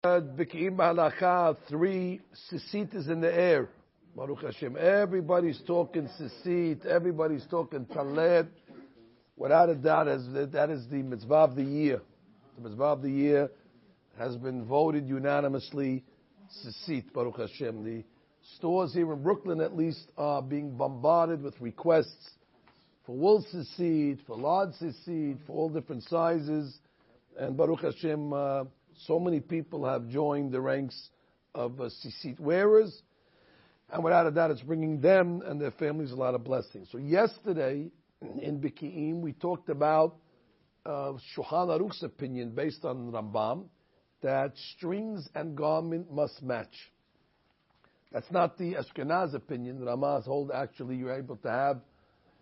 B'ki'im b'halacha, 3 Tzitzit is in the air. Baruch Hashem. Everybody's talking Tzitzit. Everybody's talking Talet. Without a doubt, that is the mitzvah of the year. The mitzvah of the year has been voted unanimously Tzitzit. Baruch Hashem. The stores here in Brooklyn, at least, are being bombarded with requests for wool Tzitzit, for large Tzitzit, for all different sizes. And Baruch Hashem, so many people have joined the ranks of Tzitzit wearers, and without a doubt, it's bringing them and their families a lot of blessings. So yesterday in B'ki'im, we talked about Shulchan Aruch's opinion based on Rambam that strings and garment must match. That's not the Ashkenaz opinion. Ramah's hold actually you're able to have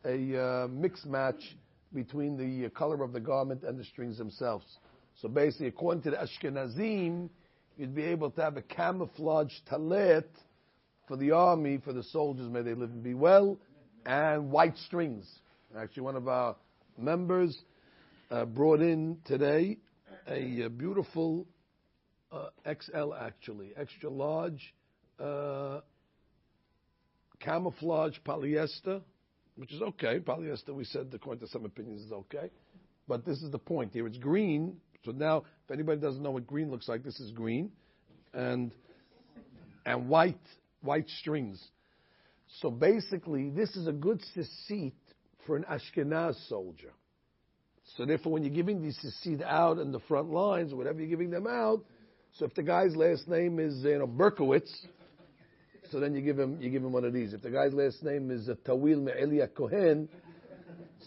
a mixed match between the color of the garment and the strings themselves. So basically, according to the Ashkenazim, you'd be able to have a camouflage talet for the army, for the soldiers, may they live and be well, and white strings. Actually, one of our members brought in today a beautiful XL, actually, extra large camouflage polyester, which is okay. Polyester, we said, according to some opinions, is okay. But this is the point here. It's green. So now, if anybody doesn't know what green looks like, this is green, and white strings. So basically, this is a good tzitzit for an Ashkenaz soldier. So therefore, when you're giving these tzitzit out in the front lines, or whatever you're giving them out, so if the guy's last name is Berkowitz, so then you give him one of these. If the guy's last name is Tawil Me'elia Kohen,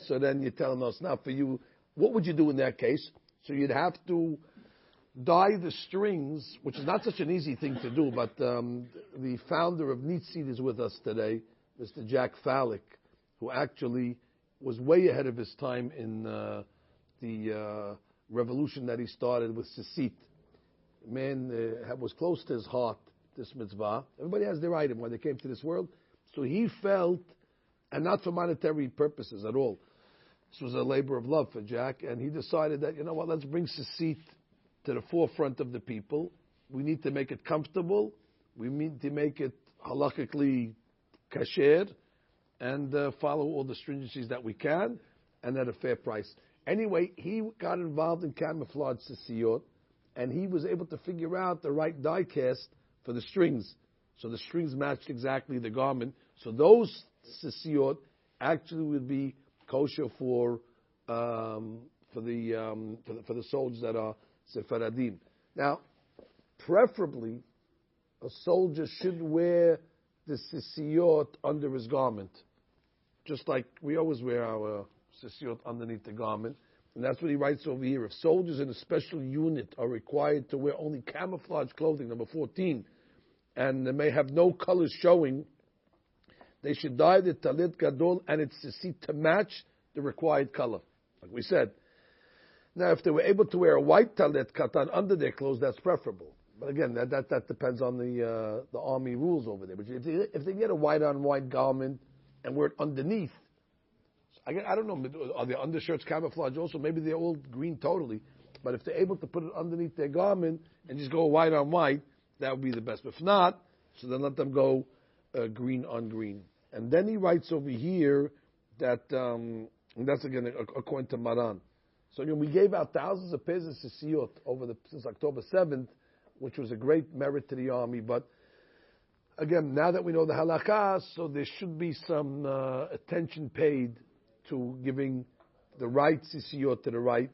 so then you tell him, no, it's not for you. What would you do in that case? So you'd have to dye the strings, which is not such an easy thing to do, but the founder of Tzitzit is with us today, Mr. Jack Fallick, who actually was way ahead of his time in the revolution that he started with Tzitzit. Man was close to his heart, this mitzvah. Everybody has their item when they came to this world. So he felt, and not for monetary purposes at all, this was a labor of love for Jack, and he decided that, you know what, let's bring Tzitzit to the forefront of the people. We need to make it comfortable. We need to make it halakhically kasher, and follow all the stringencies that we can, and at a fair price. Anyway, he got involved in camouflage tzitsiyot, and he was able to figure out the right die cast for the strings. So the strings matched exactly the garment. So those tzitsiyot actually would be kosher for the soldiers that are Sephardim. Now, preferably, a soldier should wear the tzitsiyot under his garment, just like we always wear our tzitsiyot underneath the garment. And that's what he writes over here. If soldiers in a special unit are required to wear only camouflage clothing, number 14, and they may have no colors showing, they should dye the talit gadol and its tzitzit to match the required color, like we said. Now, if they were able to wear a white talit katan under their clothes, that's preferable. But again, that depends on the army rules over there. But if they get a white on white garment and wear it underneath, I don't know, are their undershirts camouflage also? Maybe they're all green totally. But if they're able to put it underneath their garment and just go white on white, that would be the best. If not, so then let them go green on green. And then he writes over here that, and that's again according to Maran. So again, we gave out thousands of pairs of tzitsiyot since October 7th, which was a great merit to the army. But again, now that we know the halakha, so there should be some attention paid to giving the right tzitsiyot to the right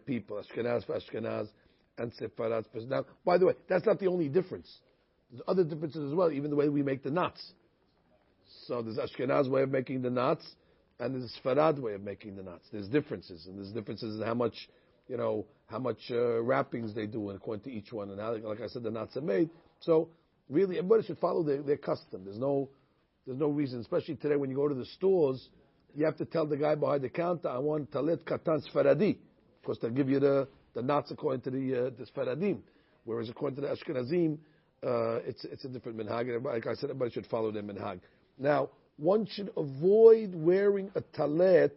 people, Ashkenaz for Ashkenaz and Sepharad for. Now, by the way, that's not the only difference. There's other differences as well, even the way we make the knots. So there's Ashkenaz way of making the knots, and there's Sepharad way of making the knots. There's differences, and there's differences in how much wrappings they do, and according to each one, and how, like I said, the knots are made. So really, everybody should follow their custom. There's no reason, especially today when you go to the stores, you have to tell the guy behind the counter, I want talet katan Sfaradi. Of course, they'll give you the knots according to the Sfaradim, whereas according to the Ashkenazim, it's a different minhag. Like I said, everybody should follow their minhag. Now, one should avoid wearing a talet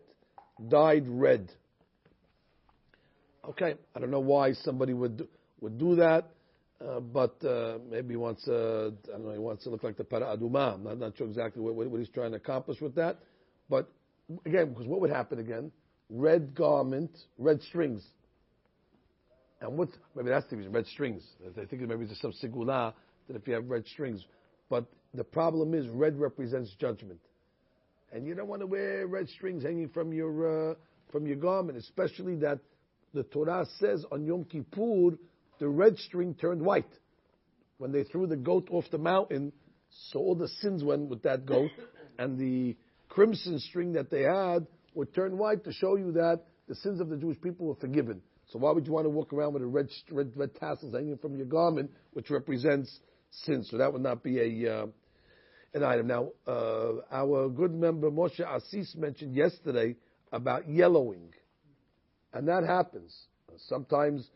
dyed red. Okay, I don't know why somebody would do that. But maybe he wants, I don't know, he wants to look like the Para Aduma. I'm not sure exactly what he's trying to accomplish with that. But again, because what would happen again? Red garment, red strings. And maybe that's the reason, red strings. I think maybe there's some sigula that if you have red strings. But the problem is red represents judgment. And you don't want to wear red strings hanging from your garment, especially that the Torah says on Yom Kippur, the red string turned white. When they threw the goat off the mountain, so all the sins went with that goat, and the crimson string that they had would turn white to show you that the sins of the Jewish people were forgiven. So why would you want to walk around with a red tassels hanging from your garment, which represents sin? So that would not be an item. Now, our good member Moshe Assis mentioned yesterday about yellowing, and that happens sometimes.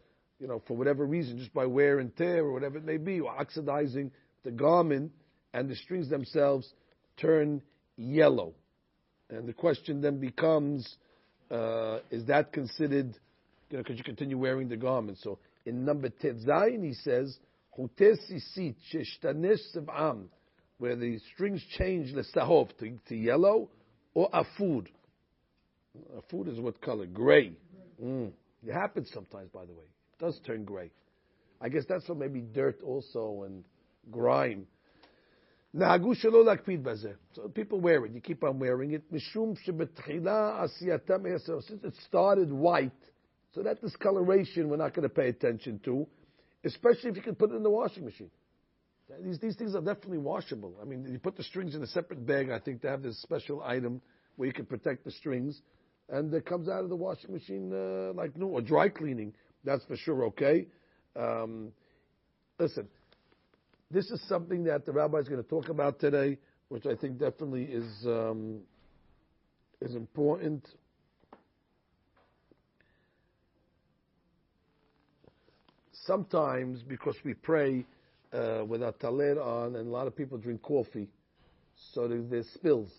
For whatever reason, just by wear and tear or whatever it may be, or oxidizing the garment, and the strings themselves turn yellow. And the question then becomes, is that considered, because you continue wearing the garment? So in number Tetzayin, he says, where the strings change lesahov to yellow, or afud. Afud is what color? Gray. It happens sometimes, by the way. Does turn gray. I guess that's what maybe dirt also and grime. So people wear it. You keep on wearing it. Since it started white, so that discoloration we're not going to pay attention to, especially if you can put it in the washing machine. These things are definitely washable. I mean, you put the strings in a separate bag. I think they have this special item where you can protect the strings, and it comes out of the washing machine like new, or dry cleaning. That's for sure okay. Listen, this is something that the rabbi is going to talk about today, which I think definitely is important. Sometimes, because we pray with our taler on, and a lot of people drink coffee, so there's spills,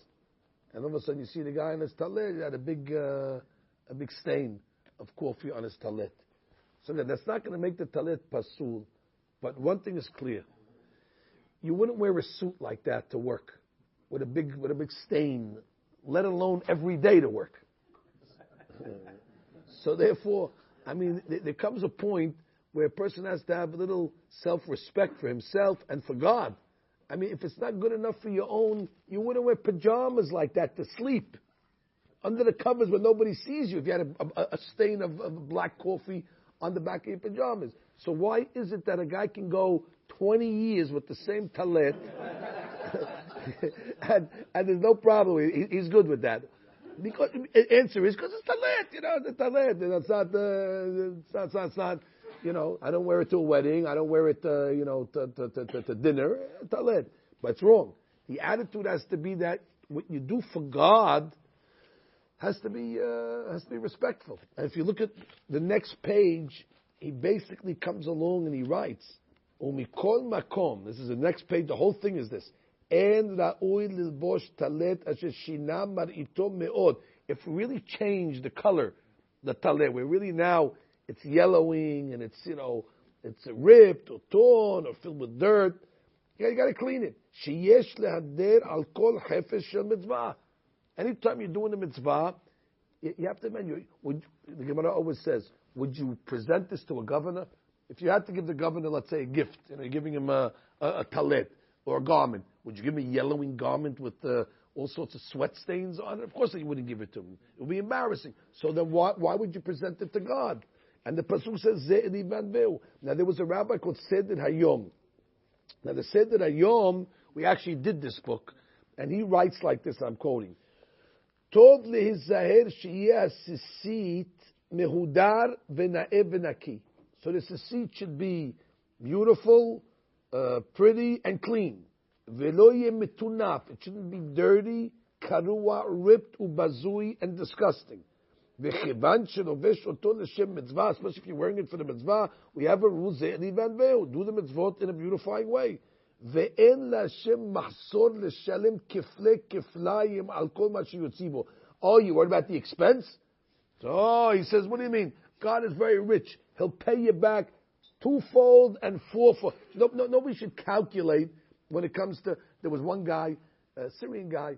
and all of a sudden you see the guy in his taler, he had a big stain of coffee on his talet. So that's not going to make the talet pasul. But one thing is clear: you wouldn't wear a suit like that to work with a big stain, let alone every day to work. So therefore, I mean, there comes a point where a person has to have a little self-respect for himself and for God. I mean, if it's not good enough for your own, you wouldn't wear pajamas like that to sleep under the covers where nobody sees you if you had a stain of black coffee on the back of your pajamas. So why is it that a guy can go 20 years with the same talet and there's no problem? He's good with that. Because the answer is because it's talet, the talet. It's not. I don't wear it to a wedding. I don't wear it, to dinner. Talet, but it's wrong. The attitude has to be that what you do for God has to be respectful. And if you look at the next page, he basically comes along and he writes, "Umikol makom." This is the next page. The whole thing is this: "En ra'ui lilbosh talet asher shina mar'ito me'od." If we really change the color, the talet, we're really now it's yellowing and it's ripped or torn or filled with dirt. You got to clean it. Sheyesh lehader al kol hefesh shel mitzvah. Anytime you're doing the mitzvah, you have to remember, the Gemara always says, would you present this to a governor? If you had to give the governor, let's say, a gift, you're giving him a talet or a garment, would you give him a yellowing garment with all sorts of sweat stains on it? Of course you wouldn't give it to him. It would be embarrassing. So then why would you present it to God? And the pasuk says, Ze'eli van Veu. Now there was a rabbi called Seder Hayom. Now the Seder Hayom, we actually did this book, and he writes like this, I'm quoting, Tov lehizaher sheyeh sisit mehudar v'na'eh v'naki. So the sisit should be beautiful, pretty, and clean. V'lo yeh metunaf. It shouldn't be dirty, karua, ripped, ubazui, and disgusting. V'chivan shelovesh oto l'shem mitzvah, especially if you're wearing it for the mitzvah, we have a rule, ze'eli van veu, do the mitzvot in a beautifying way. Ve'en la'Hashem mahsor l'shalem kifle kiflayim al kol ma sheyotzi bo. Oh, you worried about the expense? Oh, he says, what do you mean? God is very rich. He'll pay you back 2-fold and 4-fold. Nobody should calculate when it comes to. There was one guy, a Syrian guy.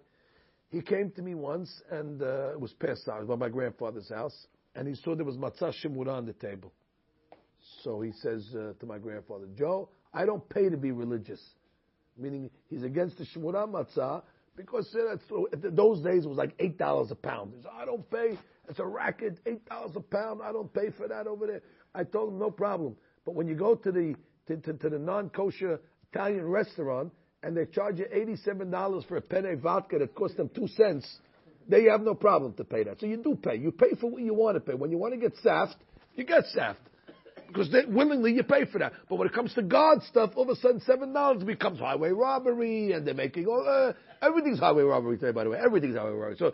He came to me once, and it was past hours by my grandfather's house, and he saw there was matzah shemura on the table. So he says to my grandfather, Joe, I don't pay to be religious. Meaning he's against the shemura matzah because those days it was like $8 a pound. He said, I don't pay. It's a racket, $8 a pound. I don't pay for that over there. I told him no problem. But when you go to the non-kosher Italian restaurant, and they charge you $87 for a penne vodka that cost them 2 cents, they have no problem to pay that. So you do pay. You pay for what you want to pay. When you want to get saft, you get saft. Because willingly you pay for that. But when it comes to God stuff, all of a sudden $7 becomes highway robbery, and they're making everything's highway robbery today, by the way. Everything's highway robbery. So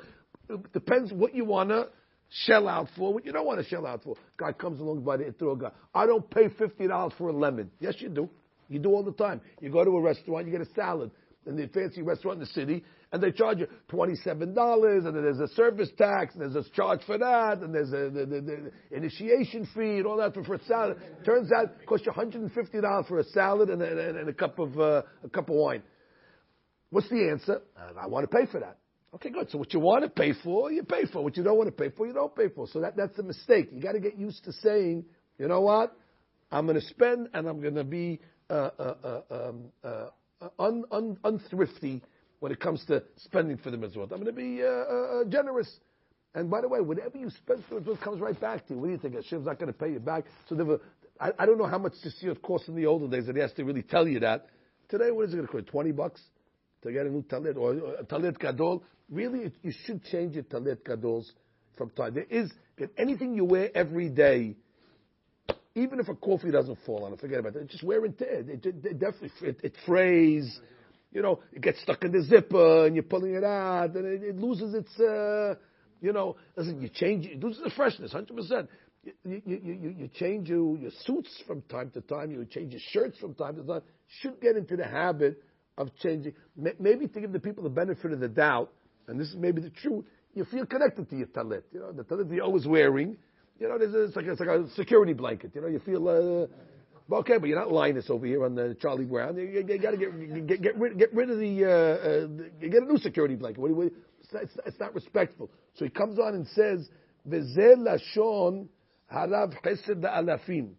it depends what you want to shell out for, what you don't want to shell out for. Guy comes along by the Itro guy. I don't pay $50 for a lemon. Yes, you do. You do all the time. You go to a restaurant, you get a salad in the fancy restaurant in the city, and they charge you $27, and then there's a service tax, and there's a charge for that, and there's the initiation fee, and all that for a salad. Turns out it costs you $150 for a salad and a cup of wine. What's the answer? I want to pay for that. Okay, good. So what you want to pay for, you pay for. What you don't want to pay for, you don't pay for. So that's a mistake. You got to get used to saying, you know what? I'm going to spend, and I'm going to be unthrifty when it comes to spending for the mitzvot. I'm going to be generous. And by the way, whatever you spend for the mitzvot comes right back to you. What do you think? Hashem's not going to pay you back? So I don't know how much this year it cost in the older days that he has to really tell you that. Today, what is it going to cost? $20 to get a new talit or a talit gadol? Really, you should change your talit gadols from time. There is anything you wear every day. Even if a coffee doesn't fall on it, forget about it. Just wear it there. It definitely it frays. It gets stuck in the zipper, and you're pulling it out, and it loses its. Listen, you change it loses the freshness, 100%. You change your suits from time to time. You change your shirts from time to time. Should get into the habit of changing. Maybe to give the people the benefit of the doubt, and this is maybe the truth. You feel connected to your talit. The talit you're always wearing. It's like a security blanket. You feel okay, but you're not Linus over here on the Charlie Brown. You got to get rid of the get a new security blanket. It's not respectful. So he comes on and says, "V'zeh lashon harav chesed la'alafim."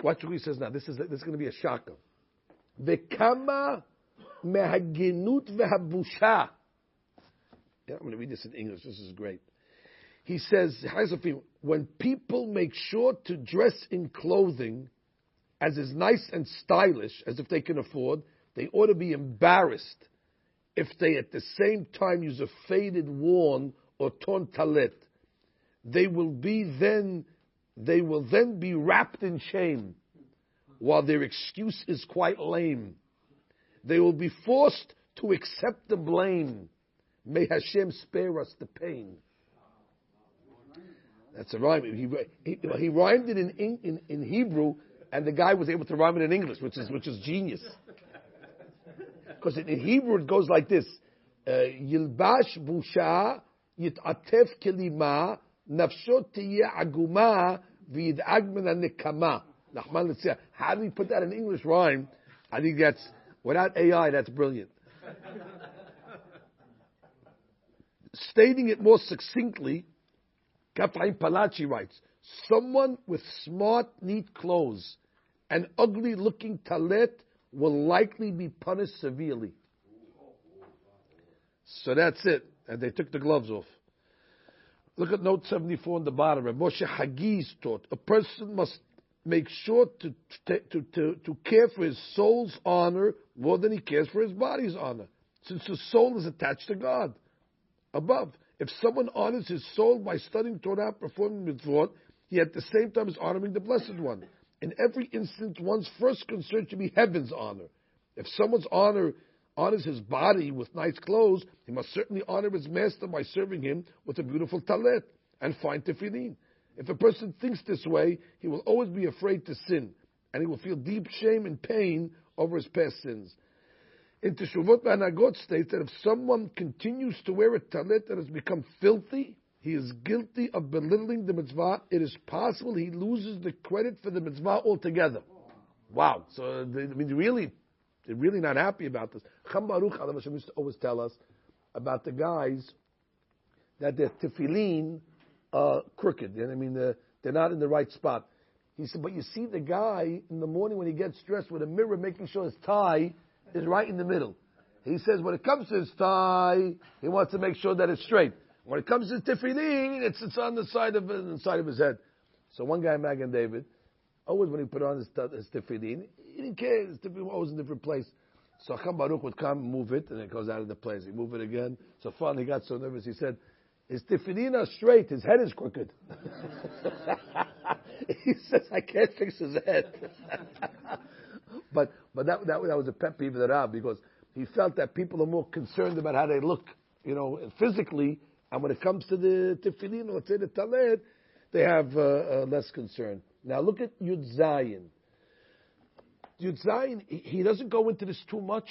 Watch what he says now. This is going to be a shocker. V'kama mehagenut v'habusha. Yeah, I'm going to read this in English. This is great. He says, when people make sure to dress in clothing as is nice and stylish as if they can afford, they ought to be embarrassed if they at the same time use a faded, worn, or torn talit. They will then be wrapped in shame, while their excuse is quite lame. They will be forced to accept the blame. May Hashem spare us the pain. That's a rhyme. He rhymed it in Hebrew, and the guy was able to rhyme it in English, which is genius. Because in Hebrew it goes like this: Yilbash busha yit'atef kelima nafsho tiyeh aguma v'yid'ag min ha'nekama. Nachman l'tzia. How do we put that in English rhyme? I think that's without AI. That's brilliant. Stating it more succinctly, Kafraim Palachi writes, someone with smart, neat clothes and ugly-looking talit will likely be punished severely. So that's it. And they took the gloves off. Look at note 74 on the bottom. Moshe Hagiz taught, a person must make sure to care for his soul's honor more than he cares for his body's honor, since the soul is attached to God above. If someone honors his soul by studying Torah, performing mitzvot, he at the same time is honoring the Blessed One. In every instance, one's first concern should be heaven's honor. If someone's honors his body with nice clothes, he must certainly honor his master by serving him with a beautiful talit and fine tefillin. If a person thinks this way, he will always be afraid to sin, and he will feel deep shame and pain over his past sins. In Teshuvot V'Hanagot states that if someone continues to wear a talit that has become filthy he is guilty of belittling the mitzvah. It is possible he loses the credit for the mitzvah altogether. Wow. So, they're really not happy about this. Cham Baruch Hashem used to always tell us about the guys that their tefillin are crooked. You know what I mean? They're not in the right spot. He said, but you see the guy in the morning when he gets dressed with a mirror making sure his tie is right in the middle. He says when it comes to his tie, he wants to make sure that it's straight. When it comes to his tefillin, it's on the side of his head. So one guy, Magen David, always when he put on his tefillin, he didn't care. His tefillin was always in a different place. So Chacham Baruch would come and move it, and it goes out of the place. He move it again. So finally he got so nervous, he said, his tefillin are straight, his head is crooked. He says, I can't fix his head. but that was a pet peeve of the Rab, because he felt that people are more concerned about how they look, physically, and when it comes to the tefillin, or let's say the taled, they have less concern. Now look at Yud Zayin. Yud Zayin, he doesn't go into this too much,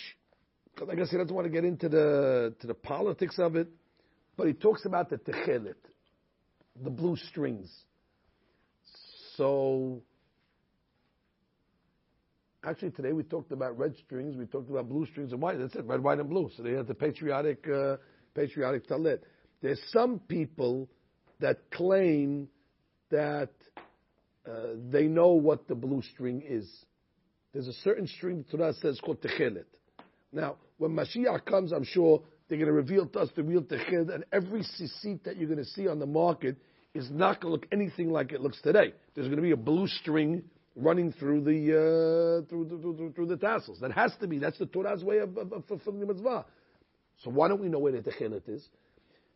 because I guess he doesn't want to get into the politics of it, but he talks about the Techeiles, the blue strings. So, actually today we talked about red strings, we talked about blue strings and white. That's it, red, white, and blue. So they have the patriotic talit. There's some people that claim that they know what the blue string is. There's a certain string the Torah says called Techeiles. Now, when Mashiach comes, I'm sure they're going to reveal to us the real Techeiles, and every tzitzit that you're going to see on the market is not going to look anything like it looks today. There's going to be a blue string running through the tassels. That has to be. That's the Torah's way of fulfilling the mitzvah. So why don't we know where the Techeiles is?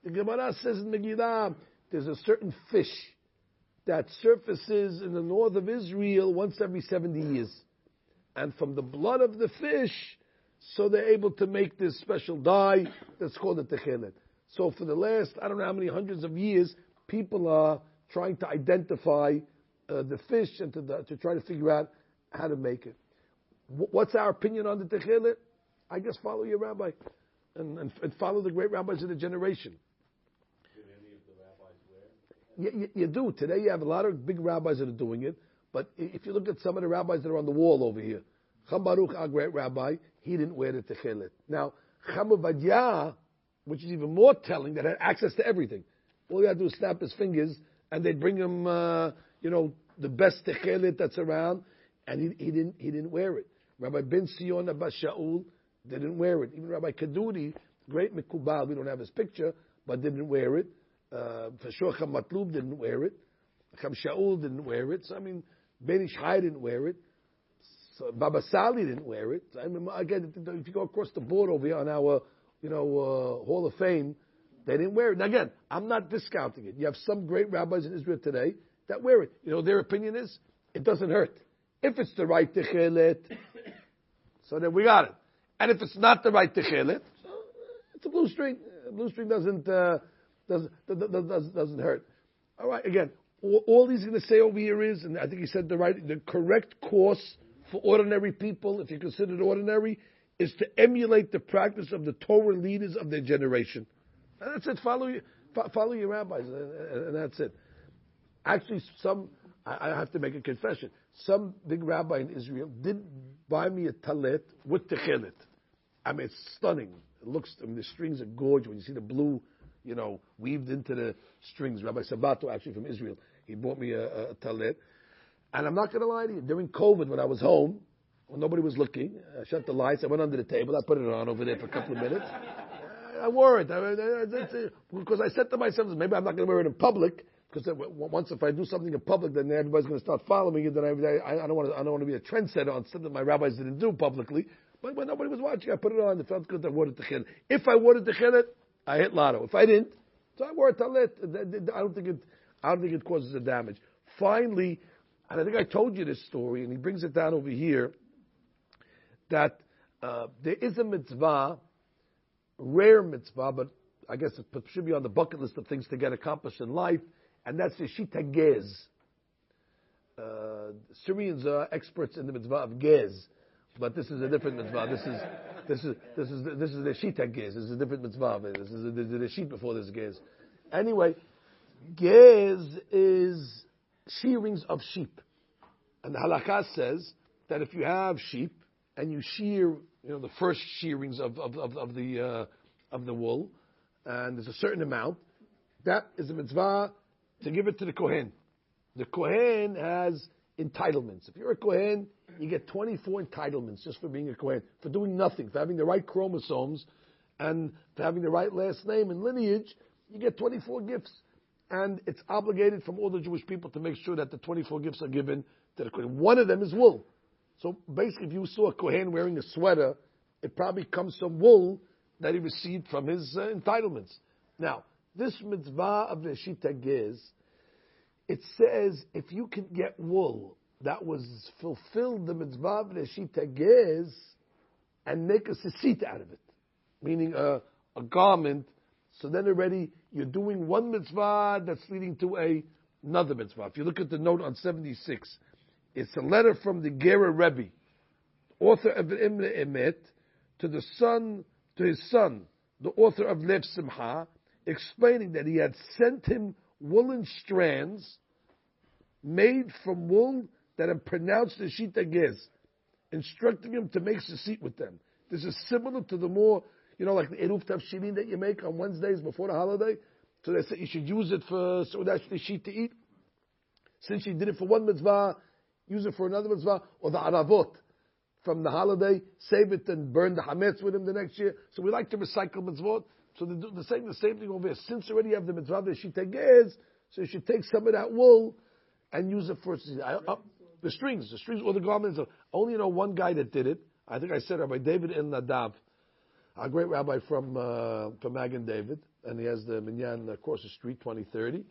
The Gemara says in Megillah, there's a certain fish that surfaces in the north of Israel once every 70 years. And from the blood of the fish, so they're able to make this special dye that's called the Techeiles. So for the last, I don't know how many hundreds of years, people are trying to identify the fish and to try to figure out how to make it. What's our opinion on the Techeiles? I guess follow your rabbi and follow the great rabbis of the generation. Did any of the rabbis wear? You do. Today you have a lot of big rabbis that are doing it, but if you look at some of the rabbis that are on the wall over here, Cham Baruch, our great rabbi, he didn't wear the Techeiles. Now, Cham Ovadia, which is even more telling, that had access to everything. All he had to do was snap his fingers, and they'd bring him, the best Techeiles that's around, and he didn't wear it. Rabbi Ben Sion Abba Shaul didn't wear it. Even Rabbi Kaduri, great Mikubal, we don't have his picture, but didn't wear it. For sure, Cham Matlub didn't wear it. Cham Shaul didn't wear it. So, Ben Ishai didn't wear it. So, Baba Sali didn't wear it. Again, if you go across the board over here on our, Hall of Fame, they didn't wear it. Now again, I'm not discounting it. You have some great rabbis in Israel today that wear it. Their opinion is, it doesn't hurt. If it's the right Techeiles, so then we got it. And if it's not the right Techeiles, it's a blue string. A blue string doesn't hurt. All right, again, all he's going to say over here is, and I think he said the correct course for ordinary people, if you're considered ordinary, is to emulate the practice of the Torah leaders of their generation. And that's it. Follow your rabbis, and that's it. Actually, I have to make a confession. Some big rabbi in Israel did buy me a talit with Techeiles. It's stunning. It looks, the strings are gorgeous. When you see the blue, weaved into the strings. Rabbi Sabato, actually from Israel, he bought me a talit. And I'm not going to lie to you. During COVID, when I was home, when nobody was looking, I shut the lights. I went under the table. I put it on over there for a couple of minutes. I wore it because I said to myself, maybe I'm not going to wear it in public. Because once if I do something in public, then everybody's going to start following it. Then I don't want to be a trendsetter on something my rabbis didn't do publicly. But when nobody was watching, I put it on. It felt good. I wore it Techeiles. If I wore it Techeiles, I hit lotto. If I didn't, so I wore a talit. I don't think it causes a damage. Finally, and I think I told you this story, and he brings it down over here, that there is a mitzvah, rare mitzvah, but I guess it should be on the bucket list of things to get accomplished in life, and that's the shita gez. Syrians are experts in the mitzvah of gez, but this is a different mitzvah. This is the shita gez. This is a different mitzvah. This is the sheet before this gez. Anyway, Gez is shearings of sheep. And the halakha says that if you have sheep and you shear, the first shearings of the wool, and there's a certain amount, that is a mitzvah to give it to the kohen. The kohen has entitlements. If you're a kohen, you get 24 entitlements just for being a kohen, for doing nothing, for having the right chromosomes, and for having the right last name and lineage. You get 24 gifts, and it's obligated from all the Jewish people to make sure that the 24 gifts are given to the kohen. One of them is wool. So basically, if you saw a kohen wearing a sweater, it probably comes from wool that he received from his entitlements. Now, this mitzvah of Neshita Gez, it says if you can get wool that was fulfilled the mitzvah of Neshita Gez and make a tzitzit out of it, meaning a garment, so then already you're doing one mitzvah that's leading to another mitzvah. If you look at the note on 76, it's a letter from the Gera Rebbe, author of Imre Emet, to his son, the author of Lev Simcha, explaining that he had sent him woolen strands made from wool that had pronounced the Shita Gez, instructing him to make tzitzit with them. This is similar to the more, like the Eruv Tavshilin that you make on Wednesdays before the holiday. So they say you should use it for Seudah Shlishit to eat. Since you did it for one mitzvah, use it for another mitzvah, or the Aravot from the holiday, save it and burn the Hametz with him the next year. So we like to recycle mitzvot. So they do the same thing over here. Since you already have the mitzvah, the Shita Gez, so you should take some of that wool and use it for the strings or the garments. I only know one guy that did it. I think I said Rabbi David El Nadav, a great rabbi from Magen David, and he has the Minyan across the street, 2030.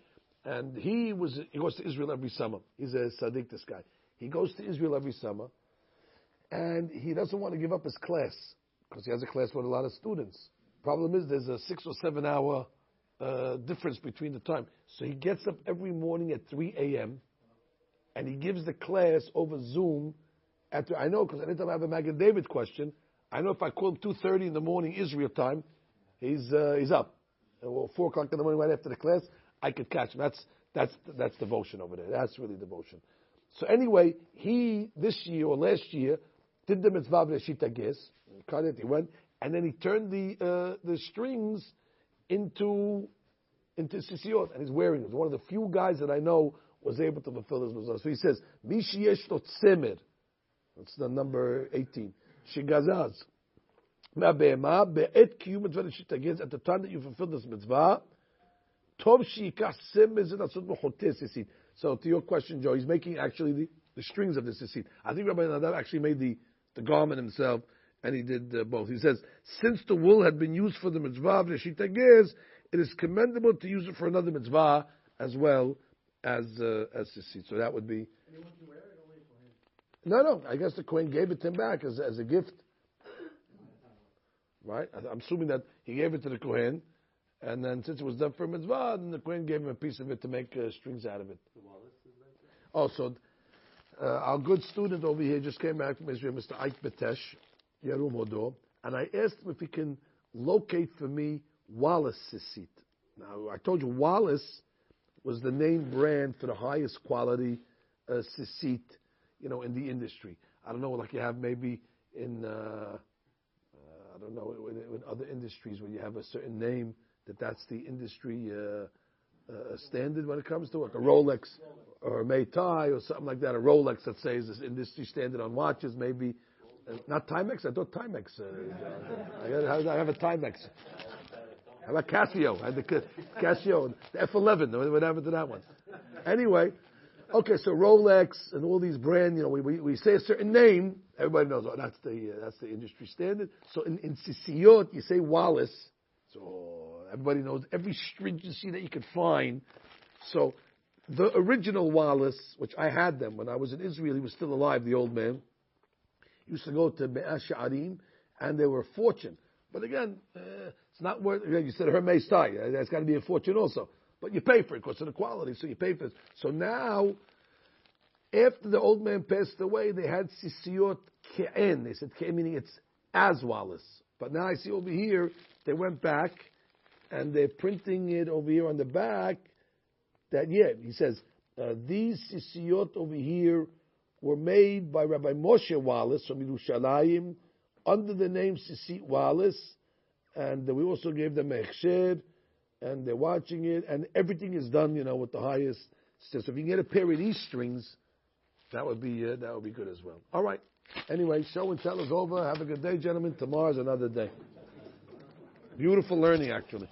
And he goes to Israel every summer. He's a tzaddik, this guy. He goes to Israel every summer, and he doesn't want to give up his class because he has a class with a lot of students. Problem is, there's a 6 or 7 hour difference between the time. So he gets up every morning at 3 a.m. and he gives the class over Zoom. I know, because anytime I have a Magen David question, I know if I call him 2:30 in the morning Israel time, he's up. Well, 4 o'clock in the morning right after the class, I could catch him. That's devotion over there. That's really devotion. So anyway, he this year or last year did the mitzvah of Neshita Gez. Cut it. He went. And then he turned the strings into sisiot, and he's wearing it. He's one of the few guys that I know was able to fulfill his mitzvah. So he says, "Mishi yesh lo tzemer." That's the number 18. Shegazaz ma'be'ema be'et kiyum mitzvah Neshita Gez. At the time that you fulfilled this mitzvah, tov sheikach tzemer zedasot b'choteh sisit. So to your question, Joe, he's making actually the strings of the sisit. I think Rabbi Nadav actually made the garment himself. And he did both. He says, since the wool had been used for the mitzvah of Neshita Gez, it is commendable to use it for another mitzvah as well as tzitzit. So that would be. Anyone can wear it, only for him. No. I guess the Kohen gave it to him back as a gift. Right? I'm assuming that he gave it to the Kohen, and then since it was done for a mitzvah, then the Kohen gave him a piece of it to make strings out of it. So our good student over here just came back from Israel, Mr. Ike Betesh. Yarum Hodo, and I asked him if he can locate for me Wallace Tzitzit. Now, I told you Wallace was the name brand for the highest quality Tzitzit, in the industry. I don't know, like you have maybe in, I don't know, in other industries where you have a certain name that's the industry standard when it comes to like a Rolex or a Meitai or something like that. A Rolex, let's say, is this industry standard on watches, maybe. Not Timex? I thought Timex. I have a Timex. How about Casio? I had the Casio, the F11. What happened to that one? Anyway, okay. So Rolex and all these brands. We say a certain name, everybody knows. Oh, that's the industry standard. So in Sisiyot, you say Wallace. So everybody knows every stringency that you could find. So the original Wallace, which I had them when I was in Israel, he was still alive, the old man. Used to go to Be'ah Sha'arim, and they were a fortune. But again, it's not worth. You said Hermes tie. That's got to be a fortune also. But you pay for it because of the quality, so you pay for it. So now, after the old man passed away, they had Sisiyot Ke'en. They said Ke'en meaning it's as Wallace. But now I see over here, they went back, and they're printing it over here on the back, he says, these sisiyot over here were made by Rabbi Moshe Wallace from Yerushalayim under the name Sisit Wallace, and we also gave them a hechsher, and they're watching it, and everything is done, with the highest. So if you can get a pair of these strings, that would be good as well. All right. Anyway, show and tell is over. Have a good day, gentlemen. Tomorrow's another day. Beautiful learning, actually.